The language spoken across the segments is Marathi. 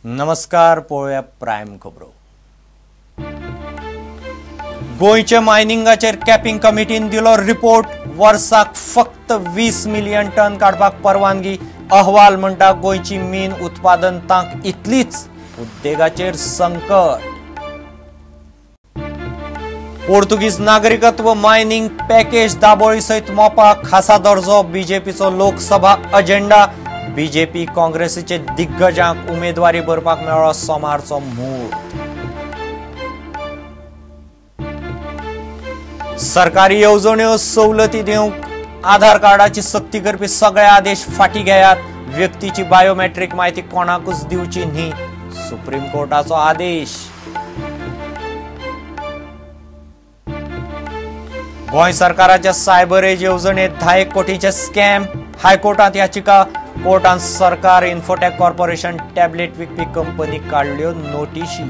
नमस्कार, पळोवया प्रायम खबरो। गोयचे मायनिंगाचेर कॅपिंग कमिटीन दिलो रिपोर्ट। वर्साक फक्त 20 मिलियन टन काडपाक परवानगी। अहवाल म्हणटा गोयची मीन उत्पादन तांक इतलीच, उद्देगाचेर संकट। पोर्तुगीज नागरिकत्व मायनिंग पॅकेज दाबोळी सयत मोपाक खासा दर्जो। बीजेपीचो लोकसभा अजेंडा। बीजेपी काँग्रेसीचे दिग्गजांक उमेदवारी भरपाक मेळ्ळो सोमारचो मूळ। सरकारी येवजण्यो सवलती दिवंक आधार कार्डाची सक्ती करपी सगळे आदेश फाटी घेयात। व्यक्तीची बायोमेट्रीक म्हायती कोणाकूच दिवची न्ही, सुप्रीम कोर्टाचो आदेश। गोंय सरकाराच्या सायबर एज येवजणेत 10 कोटींचे स्कॅम। हायकोर्टात याचिका। कोर्टान सरकार इन्फोटेक कॉर्पोरेशन टॅबलेट विकपी कंपनी काढल्यो नोटीशी।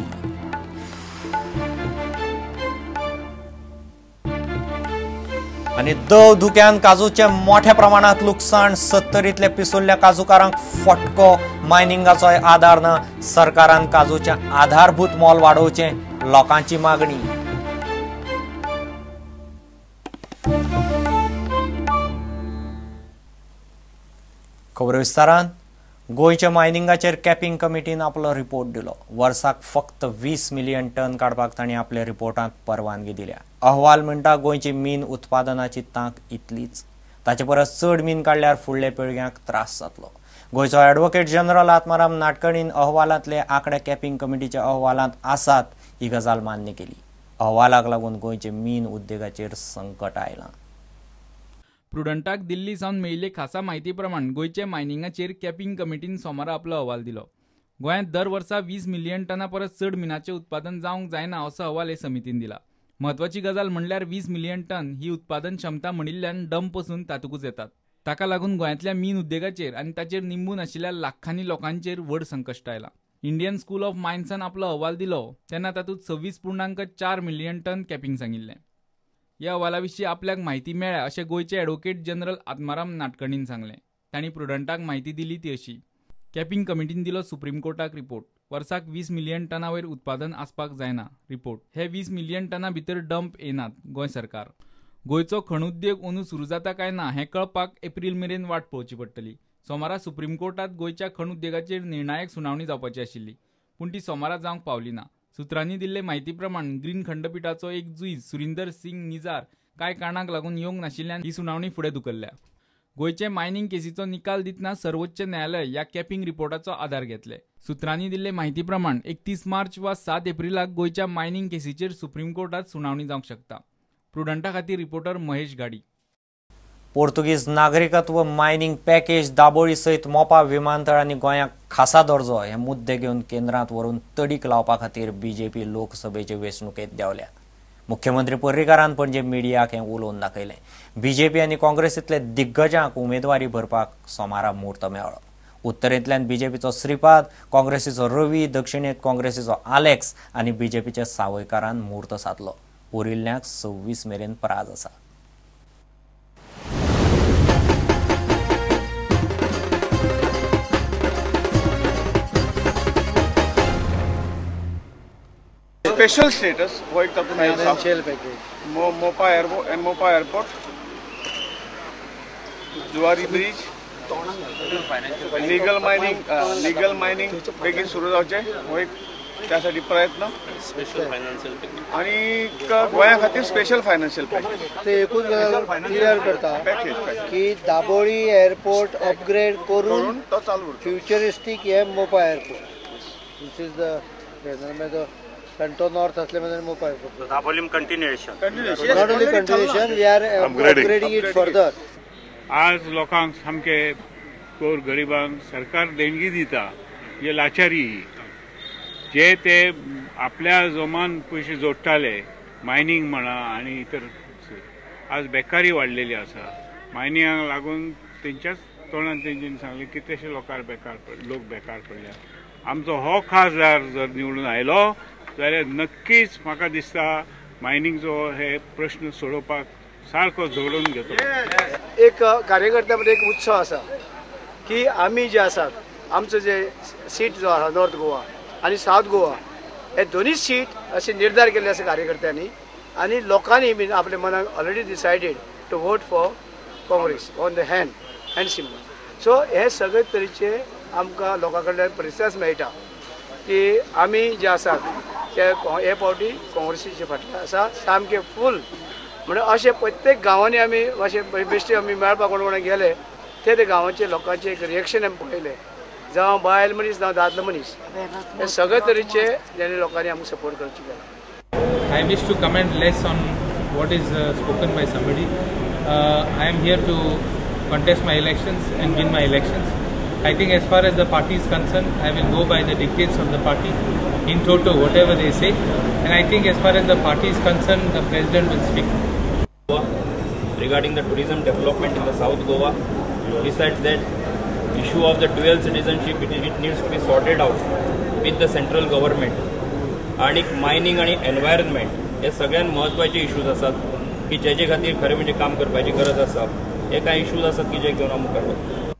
आणि दव धुक्यान काजूचे मोठ्या प्रमाणात लुकसाण। 70 पिसुल्ल्या काजूकारांक फटको। मायनिंगाचो आधार ना, सरकारान काजूचे आधारभूत मोल वाडोवचे, लोकांची मागणी। खबर विस्तारान। गोयच्या मायनिंगाचेर कॅपिंग कमिटीन आपलो रिपोर्ट दिलो। वर्साक फक्त 20 मिलियन टन काडपाक तांणी आपल्या रिपोर्टांत परवानगी दिल्या। अहवाल म्हणटा गोंयची मीन उत्पादनाची तांक इतलीच, ताचे परस चड मीन काडल्यार फुडल्या पिळग्यांक त्रास जातलो। गोयचो ॲडव्होकेट जनरल आत्माराम नाडकर्णीन अहवालांतले आंकडे कॅपिंग कमिटीच्या अहवालांत आसात ही गजाल मान्य केली। अहवालाक लागून गोंयचे मीन उद्देगाचेर संकट आयलां। प्रुडंटाक दिल्ली सावन मेळिल्ले खासा म्हायती प्रमाण गोयचे मायनिंगाचेर कॅपिंग कमिटीन सोमारा आपलो अहवाल दिलो। गोंयांत दर वर्सा 20 मिलियन टना परस चड मिनाचें उत्पादन जावंक जायना असो अहवाल हे समितीन दिला। म्हत्वाची गजाल म्हणल्यार 20 मिलियन टन ही उत्पादन क्षमता म्हणिल्ल्यान डंप पसून तातूंतच येतात। ताका लागून गोंयांतल्या मीन उद्देगाचेर आनी ताचेर निंबून आशिल्ल्या लाखांनी लोकांचेर व्हड संकश्ट आयलां। इंडियन स्कूल ऑफ मायन्सान आपलो अहवाल दिलो तेन्ना तातूंत 26.4 मिलियन टन कॅपिंग सांगिल्लें। ह्या अहवाला विशीं आपल्याक म्हायती मेळ्ळ्या अशें गोयचे ॲडव्होकेट जनरल आत्माराम नाडकर्णीन सांगलें। तांणी प्रुडंटाक म्हायती दिली ती अशी। कॅपिंग कमिटीन दिलो सुप्रीम कोर्टाक रिपोर्ट। वर्साक 20 मिलियन टना वयर उत्पादन आसपाक जायना। रिपोर्ट। हे 20 मिलियन टना भितर डंप येनात। गोंय सरकार। गोयचो खण उद्योग अंदू सुरू जाता काय ना हें कळपाक एप्रील मेरेन वाट पळोवची पडटली। सोमारा सुप्रीम कोर्टात गोयच्या खण उद्देगाचेर निर्णायक सुनावणी जावपाची आशिल्ली, पूण ती सोमारा जावंक पावली ना। सुत्रांनी दिल्ले म्हायती प्रमाण ग्रीन खंडपीठाचो एक जुईज सुरिंदर सिंग निजार कांय कारणांक लागून येवंक नाशिल्ल्यान ही सुनावणी फुडें धुकल्ल्या। गोयचे मायनिंग केसीचो निकाल दितना सर्वोच्च न्यायालय ह्या कॅपिंग रिपोर्टाचो आधार घेतले। सुत्रांनी दिल्ले म्हायती प्रमाण 31 मार्च वा 7 एप्रिलाक गोयच्या मायनिंग केसीचेर सुप्रीम कोर्टात सुनावणी जावंक शकता। प्रुडंटा खातीर रिपोर्टर महेश गाडी। पोर्तुगीज नागरिकत्व मायनिंग पॅकेज दाबोळी सयत मोपा विमानतळ आनी गोंयाक खासा दर्जो हे मुद्दे घेवन केंद्रांत व्हरून तडीक लावपा खातीर बीजेपी लोकसभेचे वेंचणुकेंत देंवल्या। मुख्यमंत्री पर्रीकारान पणजे मिडियाक हें उलोवन दाखयलें। बीजेपी आनी काँग्रेसींतले दिग्गजांक उमेदवारी भरपाक सोमारा मुहूर्त मेळ्ळो। उत्तरेंतल्यान बीजेपीचो श्रीपाद, काँग्रेसीचो रवी, दक्षिणेंत काँग्रेसीचो आलेक्स आनी बीजेपीच्या सावयकारान मुहूर्त साधलो। उरिल्ल्यांक 26 मेरेन प्राज आसा। स्पेशल स्टेटस वो एक फाइनेंशियल पैकेज मोपा airport Zuari bridge legal mining बेगीन सुरू जावचे हो एक त्यासाठी प्रयत्न। स्पेशल फायनान्शियल पॅकेज आणि गोंया खातीर स्पेशल फायनान्शियल पॅकेज ते एकूच क्लियर करता की दाबोळी एअरपोर्ट अपग्रेड करून तो चालू फ्युचरिस्टीक हे मोपा airport this is the Kanto North asle mopa airport. The volume continuation. Not only continuation, we are upgrading it further. आज लोकांक सामके गोर गरिबांक सरकार देणगी दिता हे लाचारी। जे ते आपल्या जोमान पयशे जोडटाले मायनिंग म्हणा आनी इतर, आज बेकारी वाडलेली आसा। मायनिंगाक लागून तेंच्याच तोंडान तेंच्यांनी सांगलें कितलेशे लोक बेकार पडल्या। आमचो हो खासदार जर निवडून आयलो जाल्यार नक्कीच म्हाका दिसता मायनिंगचो हे प्रश्न सोडोवपाक सारको जोडून घेतो। एक कार्यकर्त्यामध्ये एक उत्सव आसा की आमी जे आसात आमचं जे सीट जो आसा नॉर्थ गोवा आणि साऊथ गोवा हे दोन्ही सीट असे निर्धार केले आसा कार्यकर्त्यांनी आणि लोकांनी बीन आपल्या मनात already decided to vote for Congress on the hand symbol. So हे सगळे तरेचे आमकां लोकां कडल्यान प्रतिसाद मेळटा की आमी जे आसात ते हे फावटी काँग्रेसीचे फाटले आसा सामके फूल. म्हणजे अशें प्रत्येक गांवांनी आमी अशें बेश्टे आमी मेळपाक कोण गेले ते गांवांचे लोकांचे एक रिएक्शन आमी पळयलें. जावं बायल मनीस जावं दादलो मनीस हे सगळे तरेचे जेणे लोकांनी आमकां सपोर्ट करचे केला. I wish to comment less on what is spoken by somebody. I am here to contest my elections and win my elections. I think as far as the party is concerned, I will go by the dictates of the party in toto, whatever they say. And I think as far as the party is concerned, the president will speak. Regarding the tourism development in the South Goa, besides that, issue of the dual citizenship, it needs to be sorted out with the central government. आणि मायनिंग आणि एनवायरनमेंट हे सगळ्यात महत्वाचे इश्यूज आसात की जेचे खातीर खरें म्हणजे काम करपाची गरज आसा. हे कांय इश्यूज आसात की जे घेवन आमी करतात.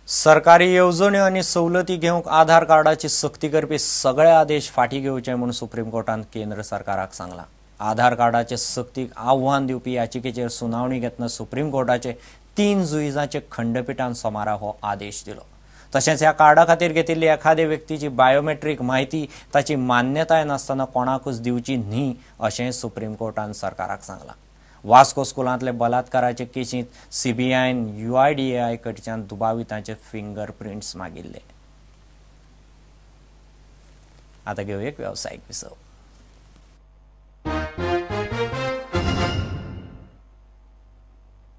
सरकारी येवजण्यो आनी सवलती घेवंक आधार कार्डाची सक्ती करपी सगळे आदेश फाटीं घेवचे म्हूण सुप्रीम कोर्टान केंद्र सरकाराक सांगलां. आधार कार्डाचे सक्तीक आव्हान दिवपी याचिकेचेर सुनावणी घेतना सुप्रीम कोर्टाचे 3 जुईजांचे खंडपीठान सोमारा हो आदेश दिलो. तशेंच ह्या कार्डा खातीर घेतिल्ली एखादे व्यक्तीची बायोमेट्रीक माहिती ताची मान्यताय नासतना कोणाकूच दिवची न्ही अशें सुप्रीम कोर्टान सरकाराक सांगलां. वास्को स्कुलांतले बलात्काराचे केशींत सीबीआयन UIDAI कडच्यान दुबावितांचे फिंगरप्रिंट्स मागिल्ले. आतां घेवया एक वेवसायीक विसव.